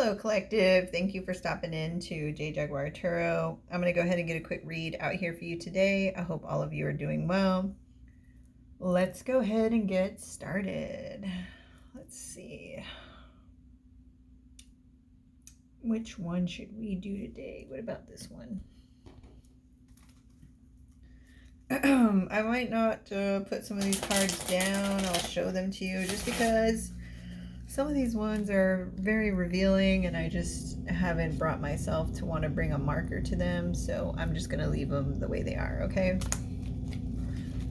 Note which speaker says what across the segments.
Speaker 1: Hello, collective. Thank you for stopping in to J Jaguar Tarot. I'm going to go ahead and get a quick read out here for you today. I hope all of you are doing well. Let's go ahead and get started. Let's see. Which one should we do today? What about this one? I might not put some of these cards down. I'll show them to you just because some of these ones are very revealing and I just haven't brought myself to want to bring a marker to them, so I'm just going to leave them the way they are, okay?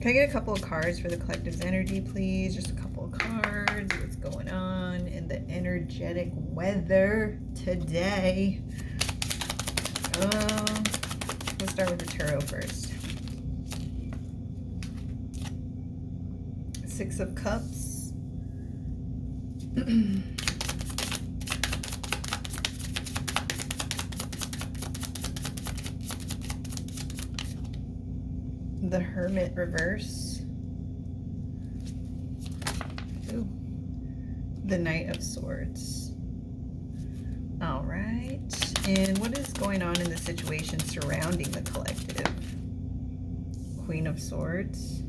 Speaker 1: Can I get a couple of cards for the collective's energy, please? Just a couple of cards. What's going on in the energetic weather today? We'll start with the tarot first. Six of Cups. The Hermit reverse. Ooh. The Knight of Swords. All right. And what is going on in the situation surrounding the collective? Queen of Swords.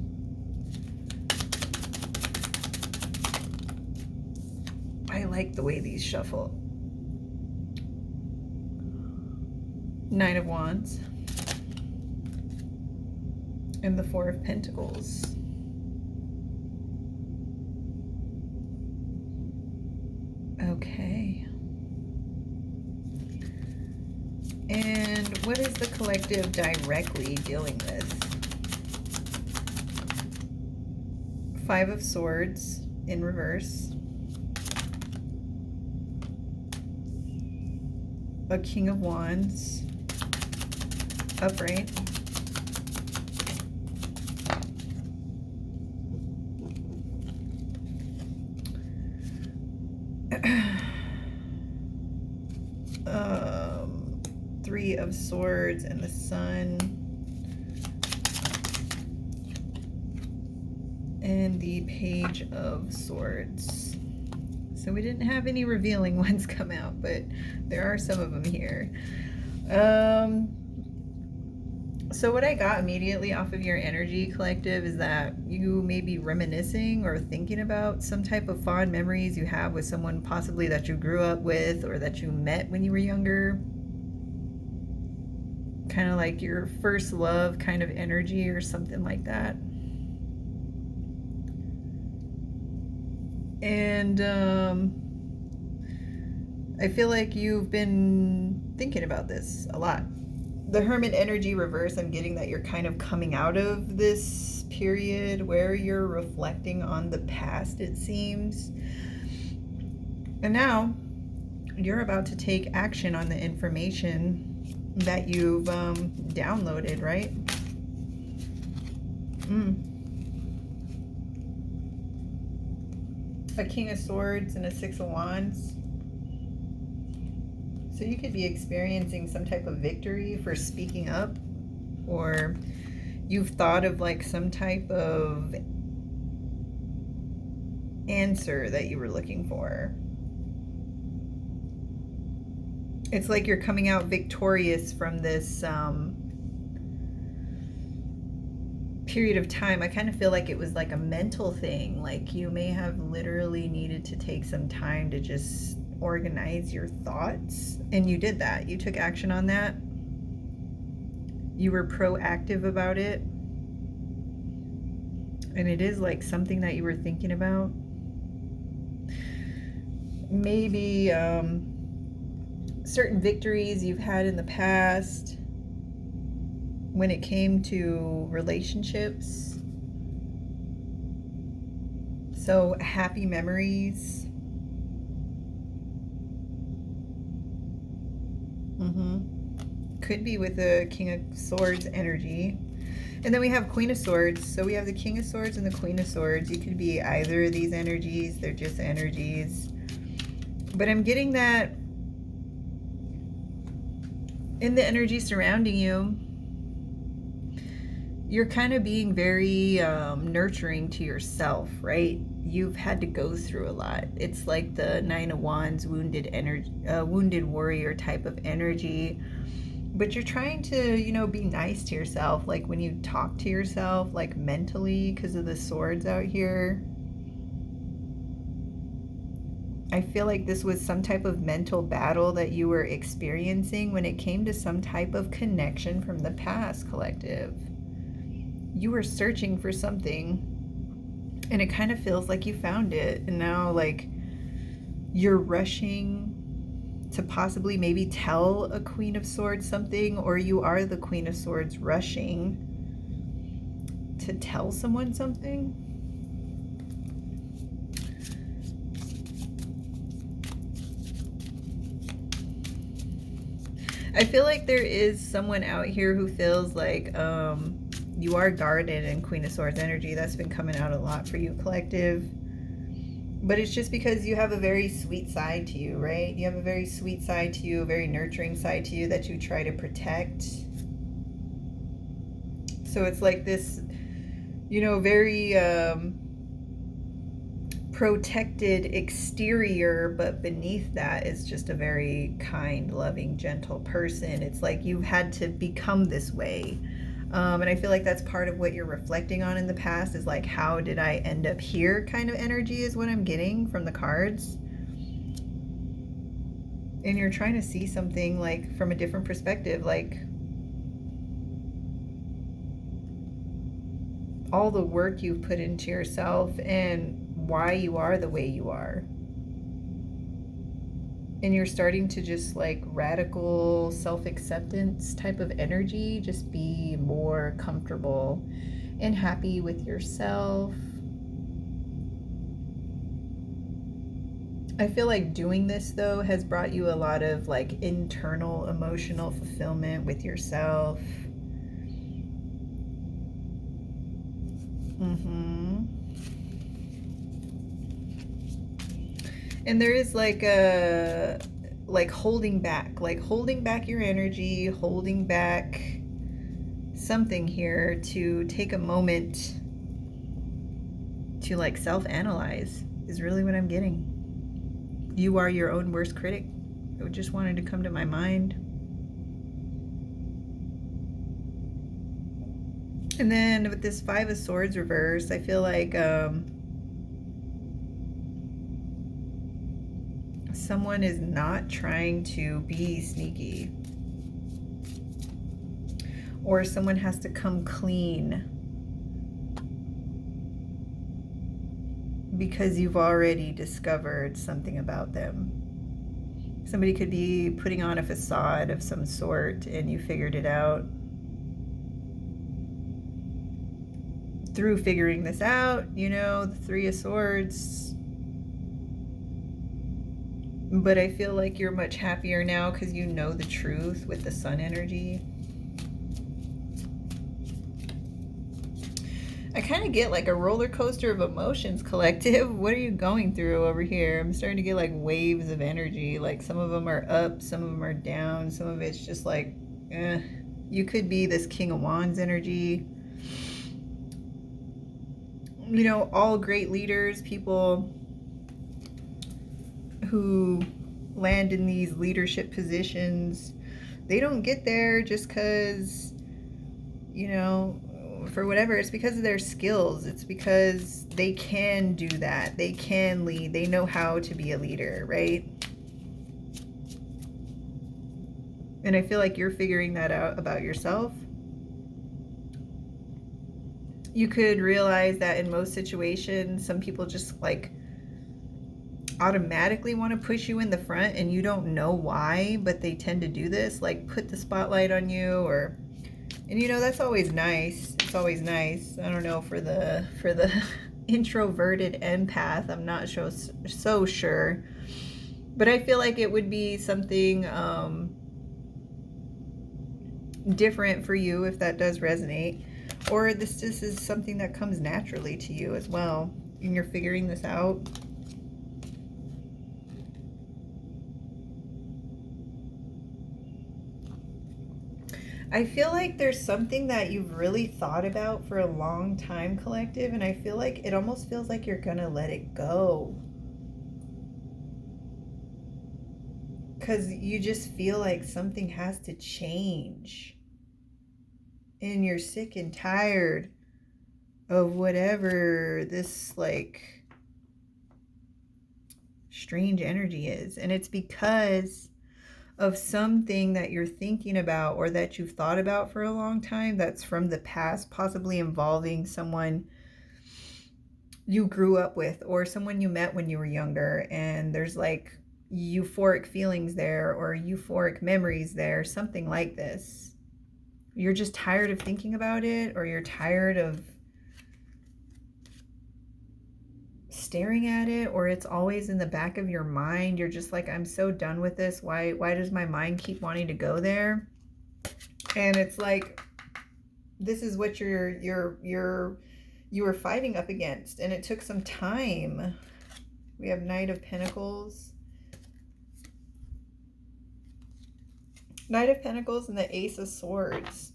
Speaker 1: I like the way these shuffle. Nine of Wands. And the Four of Pentacles. Okay. And what is the collective directly dealing with? Five of Swords in reverse. A King of Wands upright. Three of Swords and the Sun. And the Page of Swords. So we didn't have any revealing ones come out, but there are some of them here. So what I got immediately off of your energy, collective, is that you may be reminiscing or thinking about some type of fond memories you have with someone possibly that you grew up with or that you met when you were younger. Kind of like your first love kind of energy or something like that. And I feel like you've been thinking about this a lot. The Hermit energy reverse, I'm getting that you're kind of coming out of this period where you're reflecting on the past, it seems. And now you're about to take action on the information that you've downloaded, right? A King of Swords and a Six of Wands. So you could be experiencing some type of victory for speaking up, or you've thought of like some type of answer that you were looking for. It's like you're coming out victorious from this period of time. I kind of feel like it was like a mental thing. Like you may have literally needed to take some time to just organize your thoughts, and you did that. You took action on that. You were proactive about it, and it is like something that you were thinking about. Maybe certain victories you've had in the past when it came to relationships. So happy memories. Could be with the King of Swords energy. And then we have Queen of Swords. So we have the King of Swords and the Queen of Swords. You could be either of these energies. They're just energies. But I'm getting that in the energy surrounding you, you're kind of being very nurturing to yourself, right? you've had to go through a lot. It's like the Nine of Wands, wounded energy, wounded warrior type of energy. But you're trying to, you know, be nice to yourself. Like when you talk to yourself, like mentally, because of the swords out here. I feel like this was some type of mental battle that you were experiencing when it came to some type of connection from the past, collective. You were searching for something, and it kind of feels like you found it. And now, like, you're rushing to possibly maybe tell a Queen of Swords something, or you are the Queen of Swords rushing to tell someone something. I feel like there is someone out here who feels like you are guarded in Queen of Swords energy. That's been coming out a lot for you, collective. But it's just because you have a very sweet side to you, right? You have a very sweet side to you, a very nurturing side to you that you try to protect. So it's like this, you know, very protected exterior, but beneath that is just a very kind, loving, gentle person. It's like you've had to become this way. And I feel like that's part of what you're reflecting on in the past, is like, how did I end up here kind of energy is what I'm getting from the cards. And you're trying to see something like from a different perspective, like all the work you've put into yourself and why you are the way you are. And you're starting to just like radical self-acceptance type of energy, just be more comfortable and happy with yourself. I feel like doing this though has brought you a lot of like internal emotional fulfillment with yourself. And there is like a holding back your energy, holding back something here to take a moment to like self-analyze is really what I'm getting. You are your own worst critic. It just wanted to come to my mind. And then with this Five of Swords reverse, I feel like someone is not trying to be sneaky, or someone has to come clean because you've already discovered something about them. Somebody could be putting on a facade of some sort and you figured it out. Through figuring this out, you know, the Three of Swords. But I feel like you're much happier now because you know the truth with the Sun energy. I kind of get like a roller coaster of emotions, collective. What are you going through over here? I'm starting to get like waves of energy. Like some of them are up, some of them are down. Some of it's just like, you could be this King of Wands energy. You know, all great leaders, people who land in these leadership positions, they don't get there just because, you know, for whatever. It's because of their skills. It's because they can do that. They can lead. They know how to be a leader, right? And I feel like you're figuring that out about yourself. You could realize that in most situations, some people just like automatically want to push you in the front and you don't know why, but they tend to do this, like put the spotlight on you, or, and you know, that's always nice. It's always nice. I don't know, for the introverted empath, I'm not so sure, but I feel like it would be something different for you if that does resonate. Or this is something that comes naturally to you as well, and you're figuring this out. I feel like there's something that you've really thought about for a long time, collective, and I feel like it almost feels like you're gonna let it go. Because you just feel like something has to change. And you're sick and tired of whatever this, like, strange energy is. And it's because of something that you're thinking about or that you've thought about for a long time that's from the past, possibly involving someone you grew up with or someone you met when you were younger, and there's like euphoric feelings there or euphoric memories there, something like this. You're just tired of thinking about it, or you're tired of staring at it, or it's always in the back of your mind. You're just like, I'm so done with this. Why does my mind keep wanting to go there? And it's like, this is what you were fighting up against, and it took some time. We have Knight of Pentacles. Knight of Pentacles and the Ace of Swords.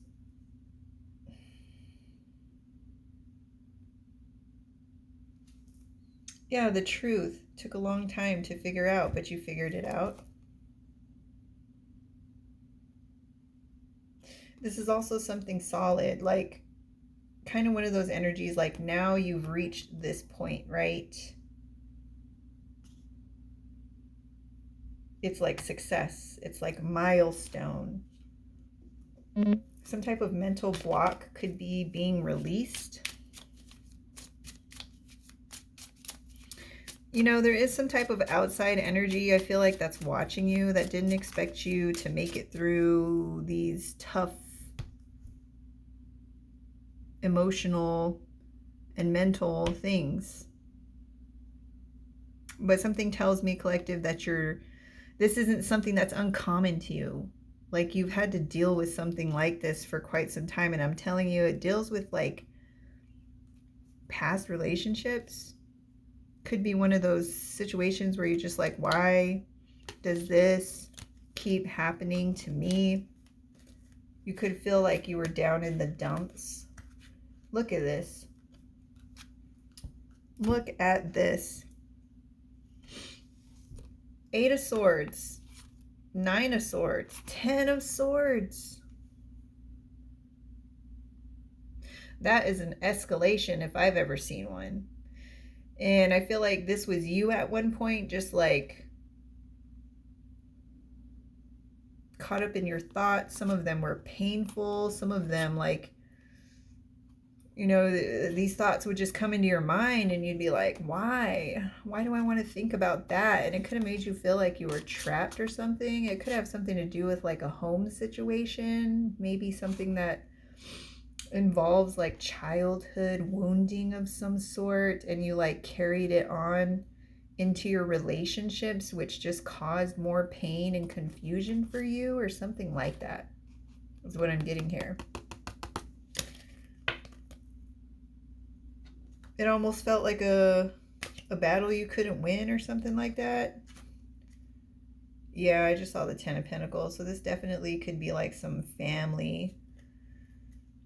Speaker 1: Yeah, the truth took a long time to figure out, but you figured it out. This is also something solid, like kind of one of those energies, like now you've reached this point, right? It's like success. It's like milestone. Some type of mental block could be being released. You know, there is some type of outside energy, I feel like, that's watching you, that didn't expect you to make it through these tough emotional and mental things. But something tells me, collective, that this isn't something that's uncommon to you. Like, you've had to deal with something like this for quite some time, and I'm telling you, it deals with like past relationships. Could be one of those situations where you're just like, why does this keep happening to me? You could feel like you were down in the dumps. Look at this. Look at this. 8 of Swords, 9 of Swords, 10 of Swords. That is an escalation if I've ever seen one. And I feel like this was you at one point, just like caught up in your thoughts. Some of them were painful. Some of them, like, you know, these thoughts would just come into your mind and you'd be like, why? Why do I want to think about that? And it could have made you feel like you were trapped or something. It could have something to do with like a home situation, maybe something that involves like childhood wounding of some sort, and you like carried it on into your relationships, which just caused more pain and confusion for you, or something like that is what I'm getting here. It almost felt like a battle you couldn't win or something like that. Yeah, I just saw the 10 of Pentacles, so this definitely could be like some family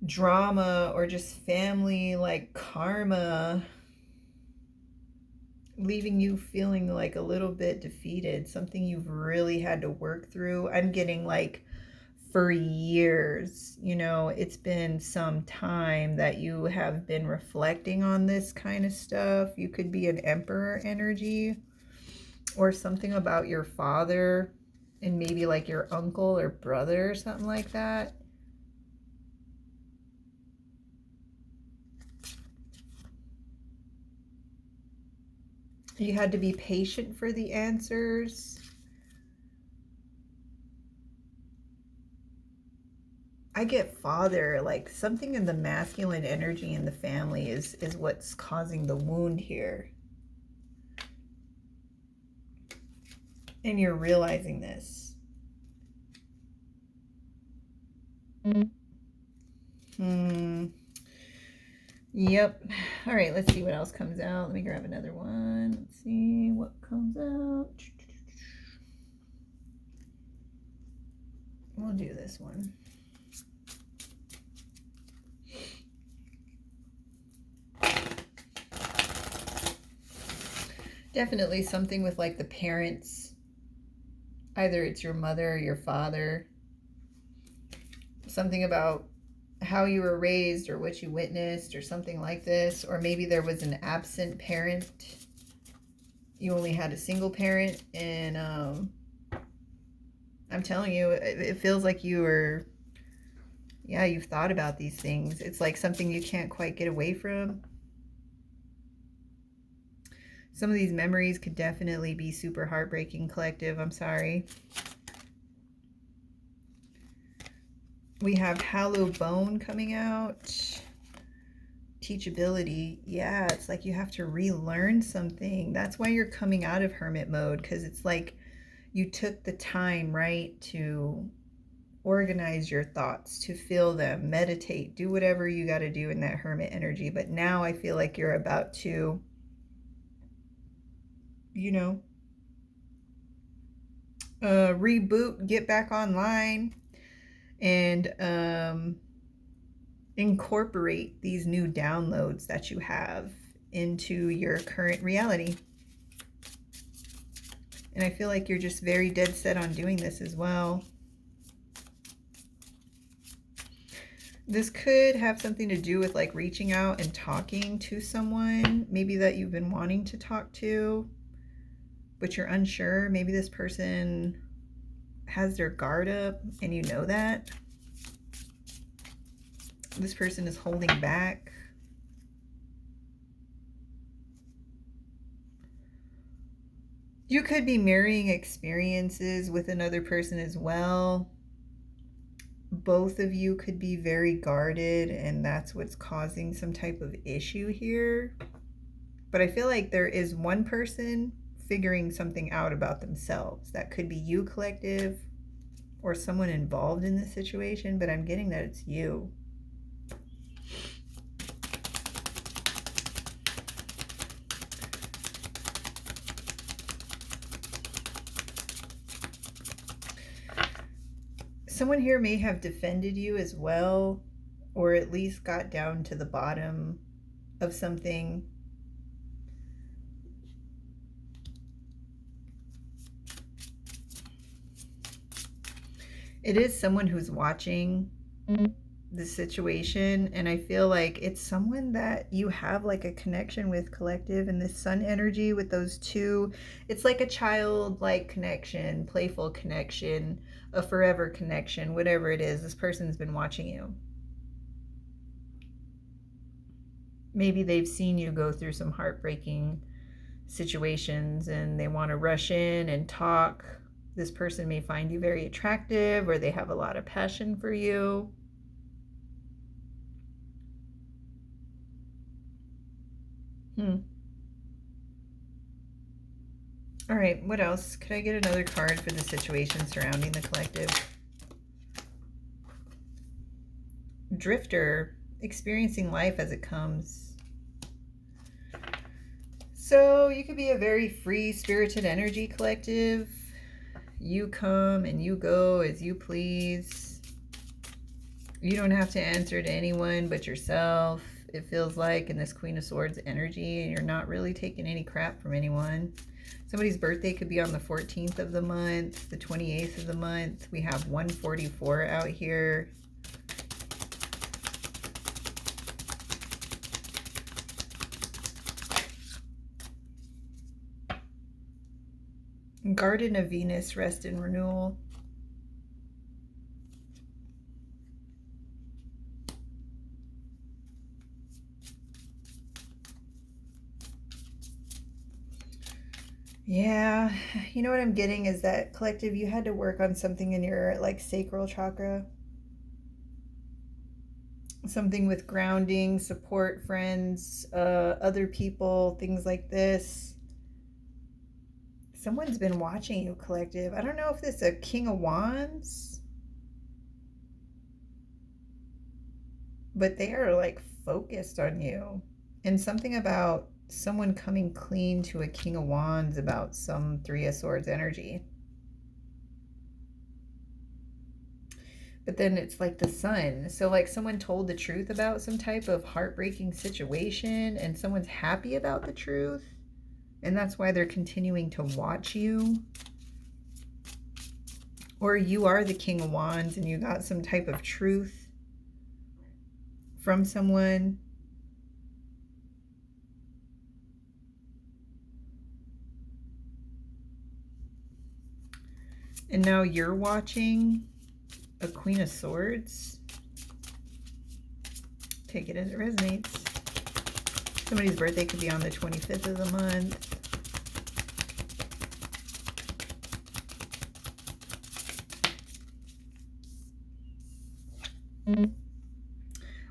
Speaker 1: drama or just family like karma, leaving you feeling like a little bit defeated, something you've really had to work through. I'm getting like for years, you know, it's been some time that you have been reflecting on this kind of stuff. You could be an Emperor energy or something about your father and maybe like your uncle or brother or something like that. You had to be patient for the answers. I get father, like something in the masculine energy in the family is what's causing the wound here. And you're realizing this. Yep. All right, let's see what else comes out. Let me grab another one. Let's see what comes out. We'll do this one. Definitely something with like the parents. Either it's your mother or your father. Something about how you were raised or what you witnessed or something like this. Or maybe there was an absent parent. You only had a single parent. And I'm telling you, it feels like you were, yeah, you've thought about these things. It's like something you can't quite get away from. Some of these memories could definitely be super heartbreaking, collective. I'm sorry. We have Hollow Bone coming out. Teachability. Yeah, it's like you have to relearn something. That's why you're coming out of hermit mode, because it's like you took the time, right, to organize your thoughts, to feel them, meditate, do whatever you got to do in that hermit energy. But now I feel like you're about to, you know, reboot, get back online, and incorporate these new downloads that you have into your current reality. And I feel like you're just very dead set on doing this as well. This could have something to do with like reaching out and talking to someone, maybe that you've been wanting to talk to, but you're unsure. Maybe this person has their guard up and you know that. This person is holding back. You could be mirroring experiences with another person as well. Both of you could be very guarded, and that's what's causing some type of issue here. But I feel like there is one person figuring something out about themselves. That could be you, collective, or someone involved in this situation, but I'm getting that it's you. Someone here may have defended you as well, or at least got down to the bottom of something. It is someone who's watching the situation, and I feel like it's someone that you have like a connection with, collective, and this sun energy with those two. It's like a child-like connection, playful connection, a forever connection, whatever it is. This person's been watching you. Maybe they've seen you go through some heartbreaking situations and they want to rush in and talk. This person may find you very attractive, or they have a lot of passion for you. All right, what else? Could I get another card for the situation surrounding the collective? Drifter, experiencing life as it comes. So you could be a very free-spirited energy, collective. You come and you go as you please. You don't have to answer to anyone but yourself, it feels like, in this Queen of Swords energy, and you're not really taking any crap from anyone. Somebody's birthday could be on the 14th of the month, the 28th of the month. We have 144 out here. Garden of Venus, rest and renewal. Yeah, you know what I'm getting is that, collective, you had to work on something in your like sacral chakra. Something with grounding, support, friends, other people, things like this. Someone's been watching you, collective. I don't know if this is a King of Wands, but they are like focused on you. And something about someone coming clean to a King of Wands about some Three of Swords energy. But then it's like the sun. So like someone told the truth about some type of heartbreaking situation and someone's happy about the truth. And that's why they're continuing to watch you. Or you are the King of Wands and you got some type of truth from someone. And now you're watching a Queen of Swords. Take it as it resonates. Somebody's birthday could be on the 25th of the month.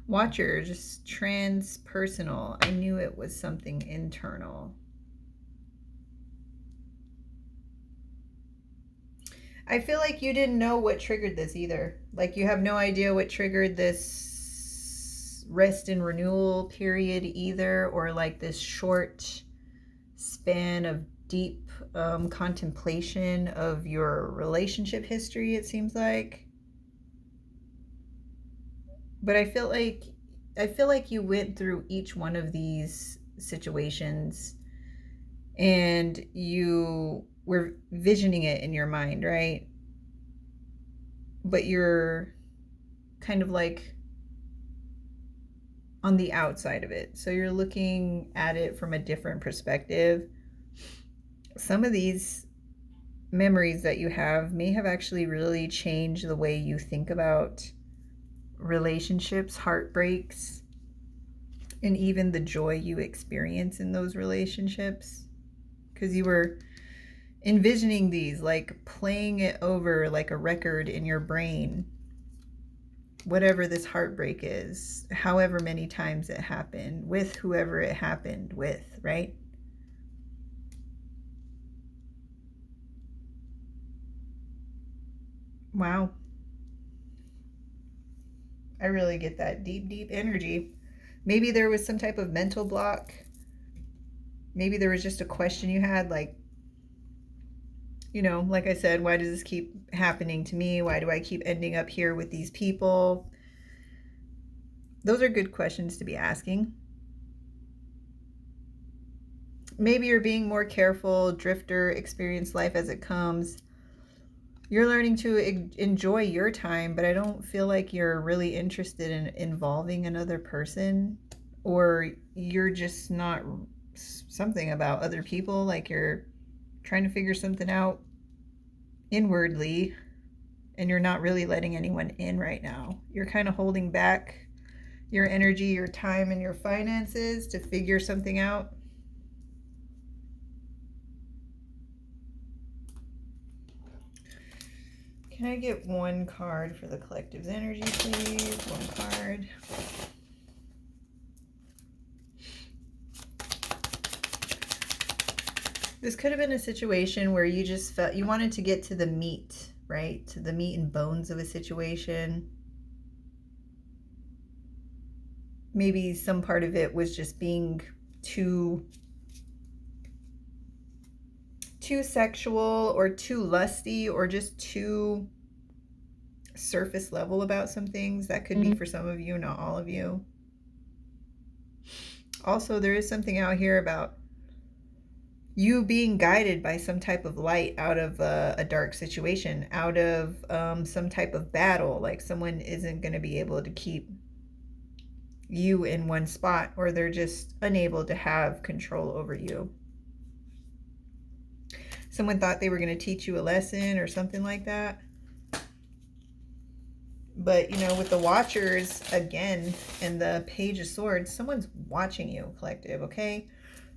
Speaker 1: Watcher, just transpersonal. I knew it was something internal. I feel like you didn't know what triggered this either. Like you have no idea what triggered this rest and renewal period either, or like this short span of deep contemplation of your relationship history, it seems like. But I feel like you went through each one of these situations and you were visioning it in your mind, right? But you're kind of like on the outside of it. So you're looking at it from a different perspective. Some of these memories that you have may have actually really changed the way you think about relationships, heartbreaks, and even the joy you experience in those relationships, because you were envisioning these, like playing it over like a record in your brain, whatever this heartbreak is, however many times it happened, with whoever it happened with, right? Wow. I really get that deep, deep energy. Maybe there was some type of mental block. Maybe there was just a question you had, like, you know, like I said, why does this keep happening to me? Why do I keep ending up here with these people? Those are good questions to be asking. Maybe you're being more careful, drifter, experience life as it comes. You're learning to enjoy your time, but I don't feel like you're really interested in involving another person, or you're just not something about other people, like you're trying to figure something out inwardly and you're not really letting anyone in right now. You're kind of holding back your energy, your time, and your finances to figure something out. Can I get one card for the collective's energy, please? One card. This could have been a situation where you just felt you wanted to get to the meat, right? To the meat and bones of a situation. Maybe some part of it was just being too sexual or too lusty or just too surface level about some things. That could be for some of you, not all of you. Also, there is something out here about you being guided by some type of light out of a dark situation, out of some type of battle. Like someone isn't going to be able to keep you in one spot, or they're just unable to have control over you. Someone thought they were going to teach you a lesson or something like that. But, you know, with the Watchers, again, and the Page of Swords, someone's watching you, collective, okay?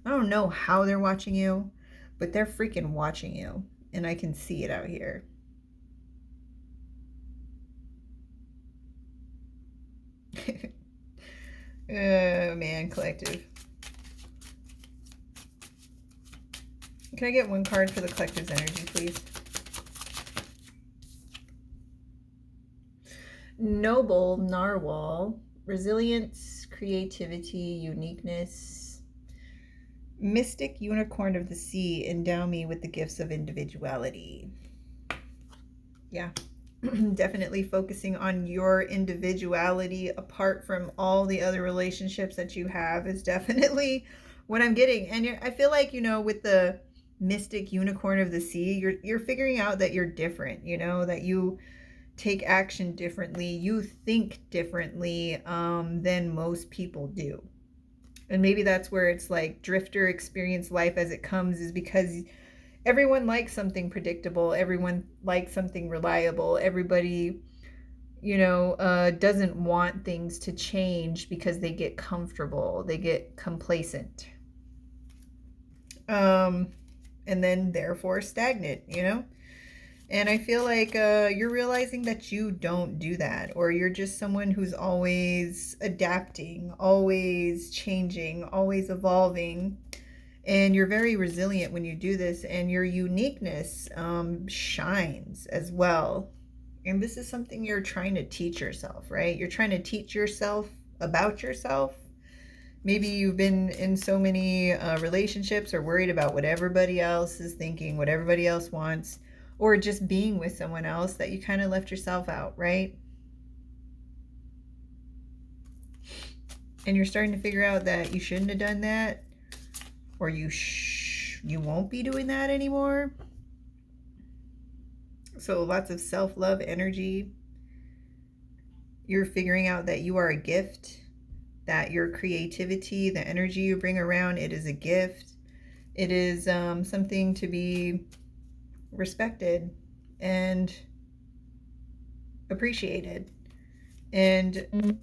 Speaker 1: I don't know how they're watching you, but they're freaking watching you. And I can see it out here. Oh, man, collective. Can I get one card for the collective's energy, please? Noble Narwhal, resilience, creativity, uniqueness. Mystic unicorn of the sea, endow me with the gifts of individuality. Yeah, definitely focusing on your individuality apart from all the other relationships that you have is definitely what I'm getting. And I feel like, with the mystic unicorn of the sea, you're figuring out that you're different, that you take action differently, you think differently than most people do. And maybe that's where it's like drifter experience life as it comes, is because everyone likes something predictable, everyone likes something reliable, everybody doesn't want things to change because they get comfortable, they get complacent, and then therefore stagnant, And I feel like you're realizing that you don't do that, or you're just someone who's always adapting, always changing, always evolving. And you're very resilient when you do this, and your uniqueness shines as well. And this is something you're trying to teach yourself, right? You're trying to teach yourself about yourself. Maybe you've been in so many relationships or worried about what everybody else is thinking, what everybody else wants, or just being with someone else that you kind of left yourself out, right? And you're starting to figure out that you shouldn't have done that, or you won't be doing that anymore. So lots of self-love energy. You're figuring out that you are a gift, that your creativity, the energy you bring around, it is a gift. It is something to be respected and appreciated. And,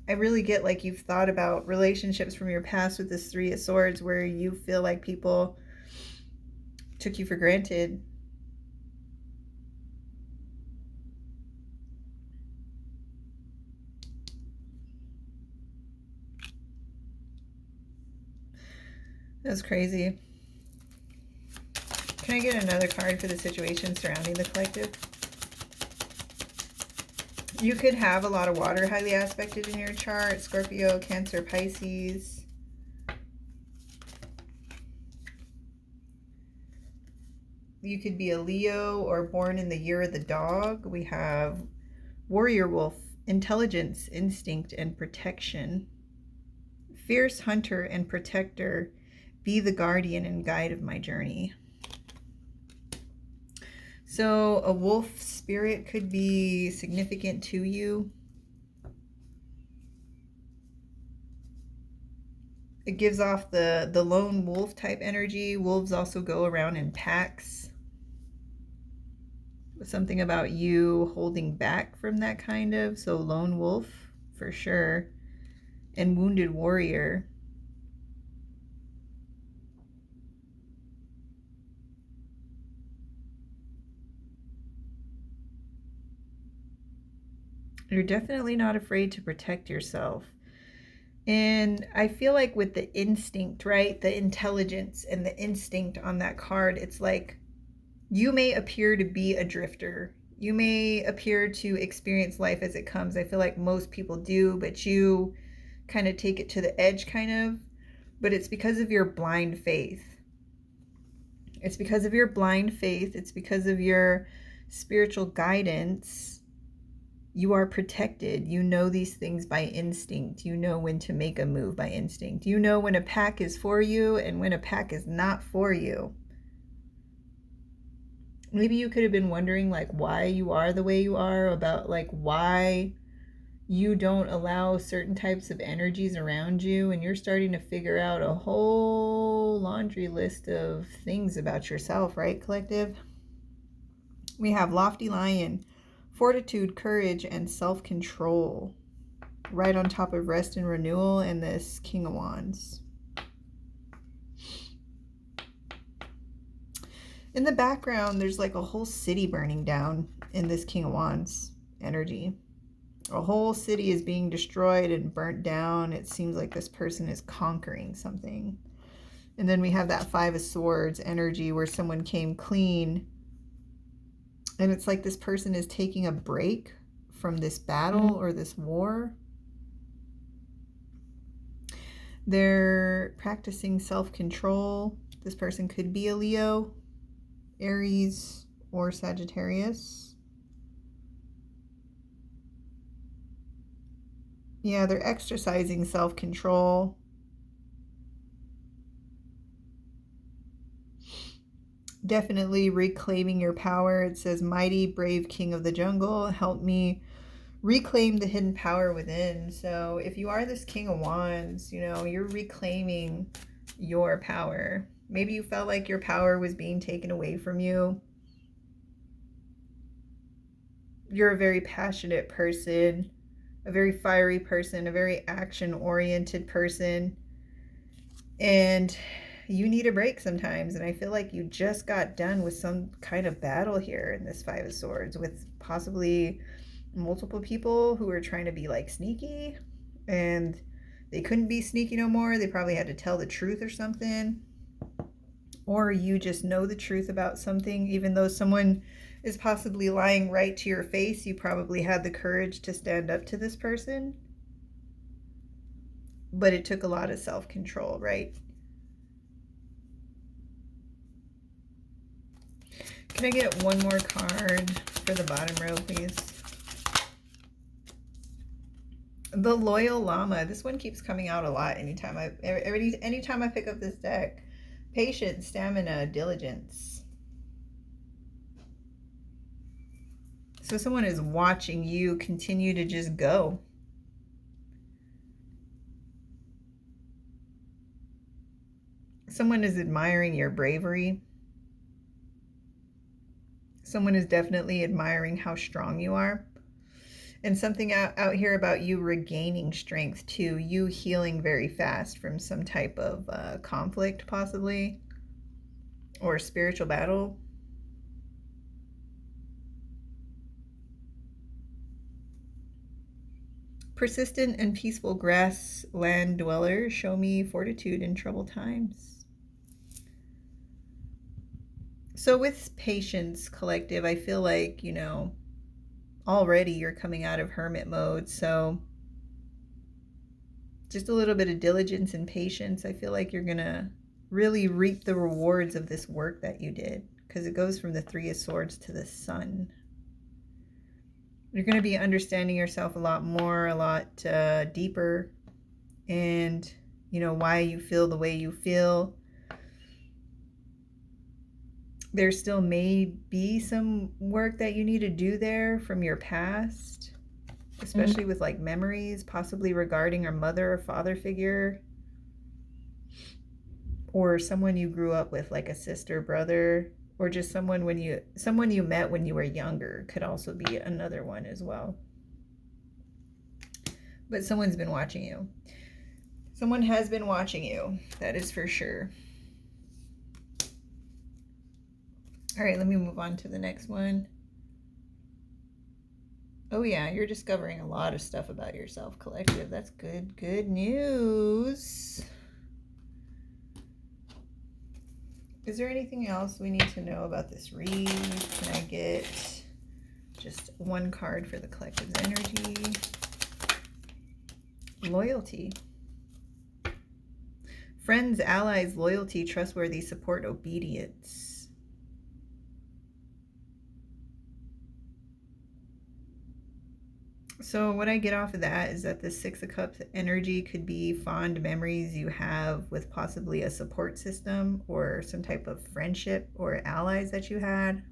Speaker 1: I really get like you've thought about relationships from your past with this Three of Swords, where you feel like people took you for granted. That's crazy. Can I get another card for the situation surrounding the collective? You could have a lot of water highly aspected in your chart. Scorpio, Cancer, Pisces. You could be a Leo or born in the year of the dog. We have Warrior Wolf, intelligence, instinct, and protection. Fierce hunter and protector, be the guardian and guide of my journey. So a wolf spirit could be significant to you. It gives off the lone wolf type energy. Wolves also go around in packs. Something about you holding back from that kind of. So lone wolf for sure. And wounded warrior. You're definitely not afraid to protect yourself. And I feel like with the instinct, right? The intelligence and the instinct on that card, it's like you may appear to be a drifter. You may appear to experience life as it comes. I feel like most people do, but you kind of take it to the edge, kind of. But it's because of your blind faith. It's because of your blind faith. It's because of your spiritual guidance. You are protected. You know these things by instinct. You know when to make a move by instinct. You know when a pack is for you and when a pack is not for you. Maybe you could have been wondering like why you are the way you are, about like why you don't allow certain types of energies around you, and you're starting to figure out a whole laundry list of things about yourself, right, collective? We have lofty lion, fortitude, courage, and self-control right on top of rest and renewal and this King of Wands. In the background, there's like a whole city burning down in this King of Wands energy. A whole city is being destroyed and burnt down. It seems like this person is conquering something. And then we have that Five of Swords energy where someone came clean. And it's like this person is taking a break from this battle or this war. They're practicing self-control. This person could be a Leo, Aries, or Sagittarius. Yeah, they're exercising self-control. definitely reclaiming your power. It says, mighty, brave king of the jungle, help me reclaim the hidden power within. So if you are this King of Wands, you know, you're reclaiming your power. Maybe you felt like your power was being taken away from you. You're a very passionate person, a very fiery person, a very action-oriented person, and you need a break sometimes. And I feel like you just got done with some kind of battle here in this Five of Swords with possibly multiple people who were trying to be like sneaky, and they couldn't be sneaky no more. They probably had to tell the truth or something. Or you just know the truth about something, even though someone is possibly lying right to your face. You probably had the courage to stand up to this person, but it took a lot of self-control, right? Can I get one more card for the bottom row, please? The Loyal Llama. This one keeps coming out a lot anytime I pick up this deck. Patience, stamina, diligence. So someone is watching you continue to just go. Someone is admiring your bravery. Someone is definitely admiring how strong you are. And something out here about you regaining strength too. You healing very fast from some type of conflict possibly. Or spiritual battle. Persistent and peaceful grassland dwellers, show me fortitude in troubled times. So with Patience Collective, I feel like, you know, already you're coming out of hermit mode. So just a little bit of diligence and patience. I feel like you're going to really reap the rewards of this work that you did, because it goes from the Three of Swords to the Sun. You're going to be understanding yourself a lot more, a lot deeper, and, you know, why you feel the way you feel. There still may be some work that you need to do there from your past, especially with like memories, possibly regarding a mother or father figure, or someone you grew up with, like a sister, brother, or just someone you met when you were younger could also be another one as well. But someone's been watching you. Someone has been watching you, that is for sure. All right, let me move on to the next one. Oh yeah, you're discovering a lot of stuff about yourself, Collective. That's good news. Is there anything else we need to know about this read? Can I get just one card for the Collective's energy? Loyalty. Friends, allies, loyalty, trustworthy, support, obedience. So what I get off of that is that the Six of Cups energy could be fond memories you have with possibly a support system or some type of friendship or allies that you had.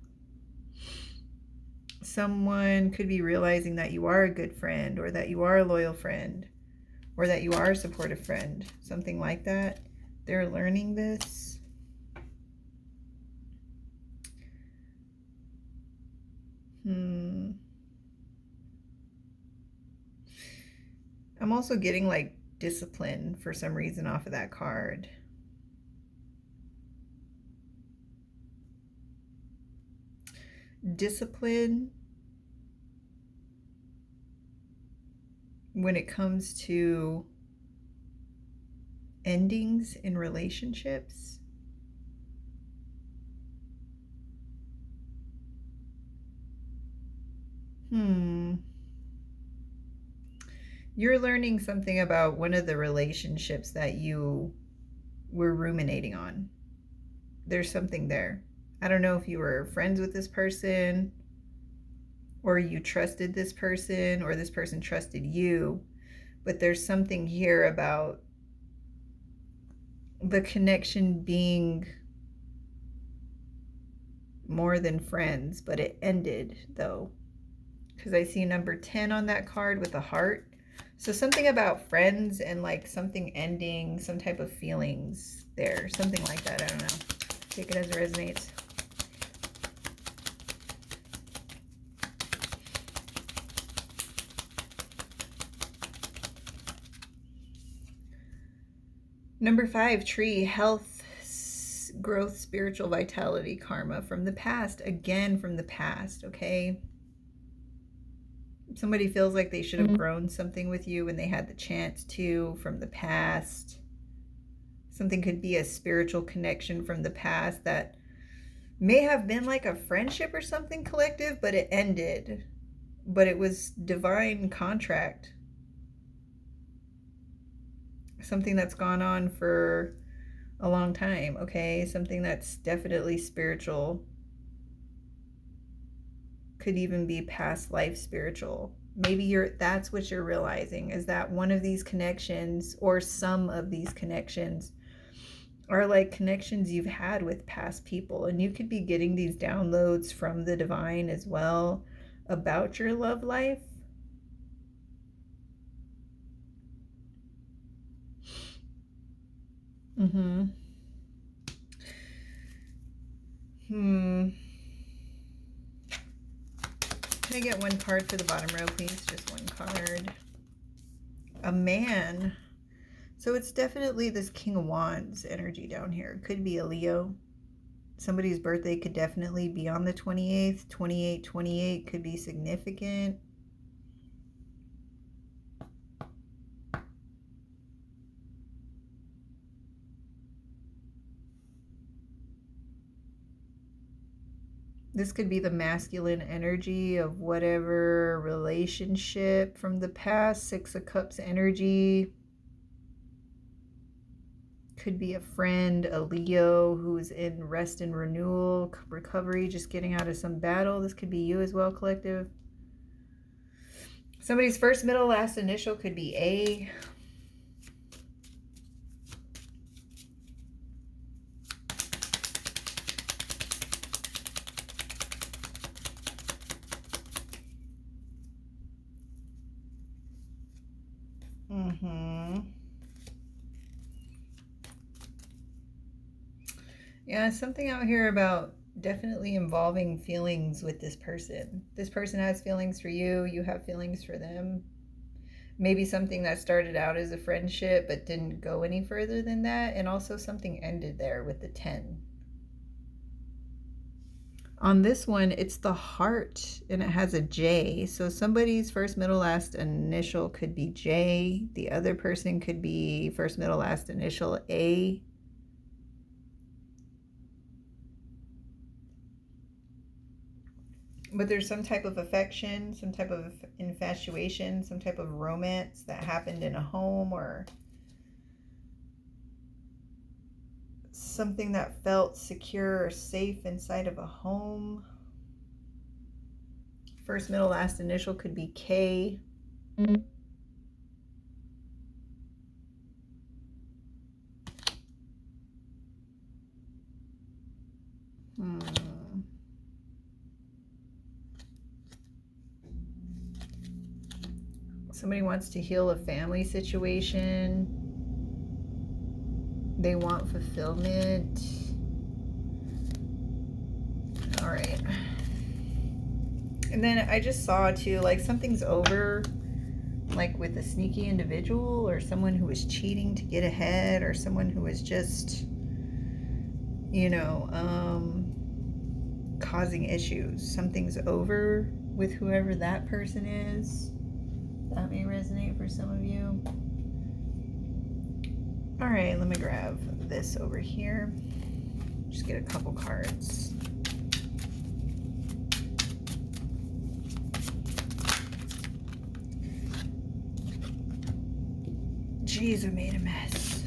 Speaker 1: Someone could be realizing that you are a good friend, or that you are a loyal friend, or that you are a supportive friend, something like that. They're learning this. I'm also getting like discipline for some reason off of that card. Discipline when it comes to endings in relationships. You're learning something about one of the relationships that you were ruminating on. There's something there. I don't know if you were friends with this person, or you trusted this person, or this person trusted you, but there's something here about the connection being more than friends, but it ended though. Because I see number 10 on that card with a heart. So something about friends and like something ending, some type of feelings there, something like that. I don't know. Take it as it resonates. Number 5, tree, health, growth, spiritual vitality, karma from the past. Again, from the past, okay? Somebody feels like they should have grown something with you when they had the chance to from the past. Something could be a spiritual connection from the past that may have been like a friendship or something collective, but it ended. But it was divine contract. Something that's gone on for a long time, okay? Something that's definitely spiritual. Could even be past life spiritual. Maybe that's what you're realizing, is that one of these connections or some of these connections are like connections you've had with past people, and you could be getting these downloads from the divine as well about your love life. Can I get one card for the bottom row, please? Just one card. A man. So it's definitely this King of Wands energy down here. Could be a Leo. Somebody's birthday could definitely be on the 28th. 28 could be significant. This could be the masculine energy of whatever relationship from the past. 6 of Cups energy. Could be a friend, a Leo who's in rest and renewal, recovery, just getting out of some battle. This could be you as well, collective. Somebody's first, middle, last initial could be A. Yeah, something out here about definitely involving feelings with this person. This person has feelings for you. You have feelings for them. Maybe something that started out as a friendship but didn't go any further than that. And also something ended there with the 10. On this one, it's the heart, and it has a J. So somebody's first, middle, last initial could be J. The other person could be first, middle, last initial A. But there's some type of affection, some type of infatuation, some type of romance that happened in a home, or something that felt secure or safe inside of a home. First, middle, last initial could be K. Somebody wants to heal a family situation. They want fulfillment. All right. And then I just saw too, like something's over, like with a sneaky individual or someone who was cheating to get ahead, or someone who was just, you know, causing issues. Something's over with whoever that person is. That may resonate for some of you. All right, let me grab this over here. Just get a couple cards. Jeez, I made a mess.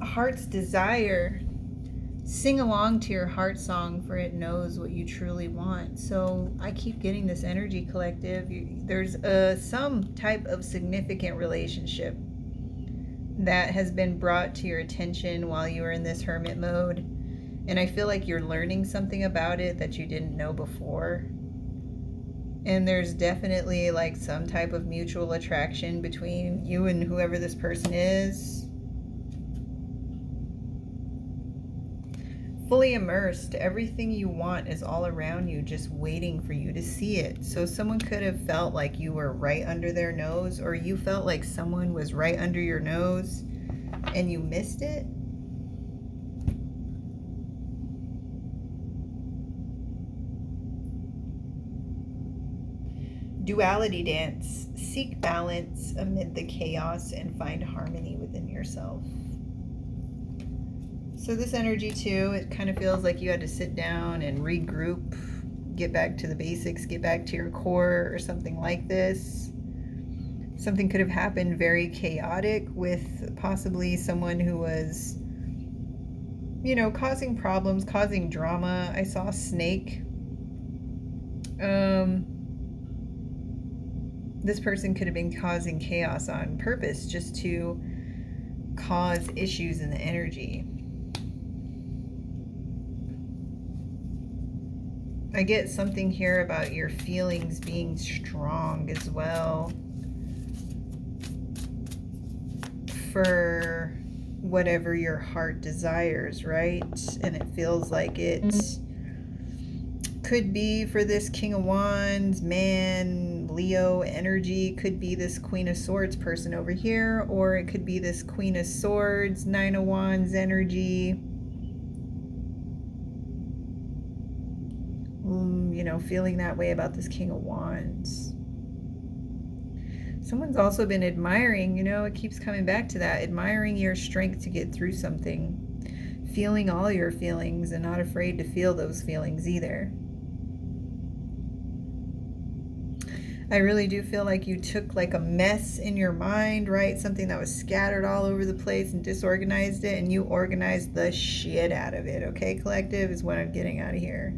Speaker 1: A heart's desire. Sing along to your heart song, for it knows what you truly want. So I keep getting this energy, collective. There's some type of significant relationship that has been brought to your attention while you were in this hermit mode. And I feel like you're learning something about it that you didn't know before. And there's definitely like some type of mutual attraction between you and whoever this person is. Fully immersed. Everything you want is all around you, just waiting for you to see it. So someone could have felt like you were right under their nose, or you felt like someone was right under your nose and you missed it. Duality dance. Seek balance amid the chaos and find harmony within yourself. So this energy too, it kind of feels like you had to sit down and regroup, get back to the basics, get back to your core or something like this. Something could have happened very chaotic with possibly someone who was, you know, causing problems, causing drama. I saw a snake. This person could have been causing chaos on purpose just to cause issues in the energy. I get something here about your feelings being strong as well for whatever your heart desires, right? And it feels like it could be for this King of Wands, man, Leo energy, could be this Queen of Swords person over here, or it could be this Queen of Swords, Nine of Wands energy. You know, feeling that way about this King of Wands. Someone's also been admiring, you know, it keeps coming back to that, admiring your strength to get through something, feeling all your feelings and not afraid to feel those feelings either. I really do feel like you took like a mess in your mind, right? Something that was scattered all over the place and disorganized it, and you organized the shit out of it, okay, collective, is what I'm getting out of here.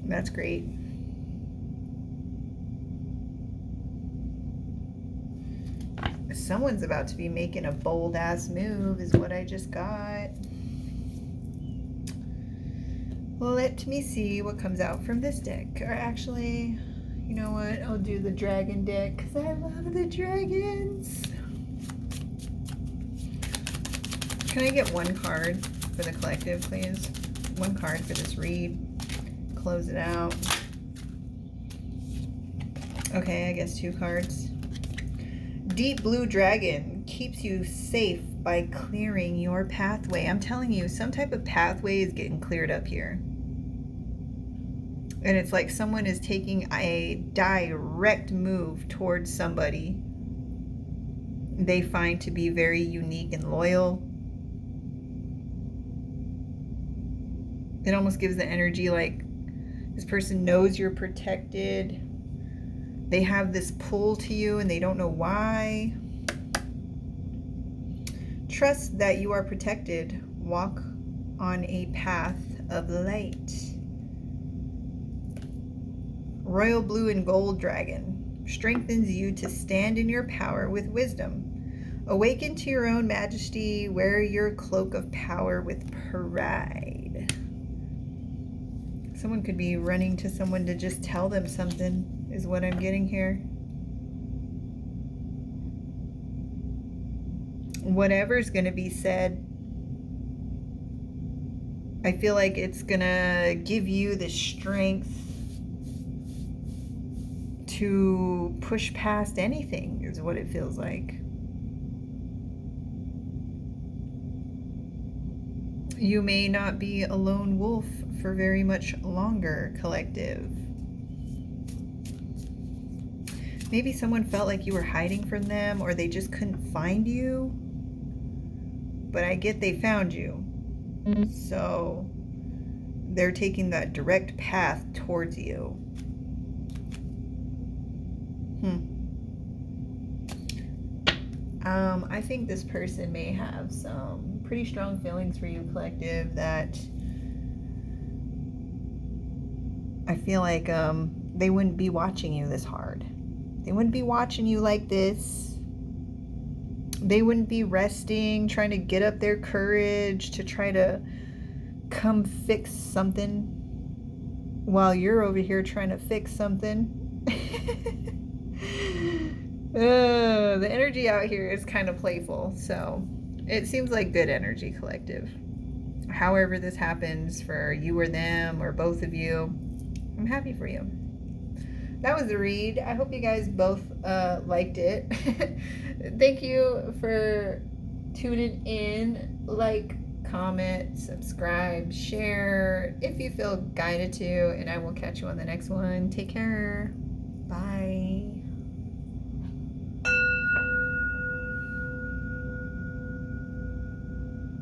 Speaker 1: That's great. Someone's about to be making a bold ass move is what I just got. Let me see what comes out from this deck. Or actually, you know what? I'll do the dragon deck because I love the dragons. Can I get one card for the collective, please? One card for this read. Close it out. Okay, I guess 2 cards. Deep Blue Dragon keeps you safe by clearing your pathway. I'm telling you, some type of pathway is getting cleared up here. And it's like someone is taking a direct move towards somebody they find to be very unique and loyal. It almost gives the energy like this person knows you're protected. They have this pull to you and they don't know why. Trust that you are protected. Walk on a path of light. Royal Blue and Gold Dragon strengthens you to stand in your power with wisdom. Awaken to your own majesty. Wear your cloak of power with pride. Someone could be running to someone to just tell them something, is what I'm getting here. Whatever's going to be said, I feel like it's going to give you the strength to push past anything, is what it feels like. You may not be a lone wolf for very much longer, collective. Maybe someone felt like you were hiding from them, or they just couldn't find you. But I get they found you. So they're taking that direct path towards you. I think this person may have some pretty strong feelings for you, collective, that I feel like they wouldn't be watching you this hard. They wouldn't be watching you like this they wouldn't be resting, trying to get up their courage to try to come fix something while you're over here trying to fix something. The energy out here is kind of playful, so it seems like good energy, collective. However this happens for you or them or both of you, I'm happy for you. That was the read. I hope you guys both liked it. Thank you for tuning in. Like, comment, subscribe, share if you feel guided to, and I will catch you on the next one. Take care. Bye.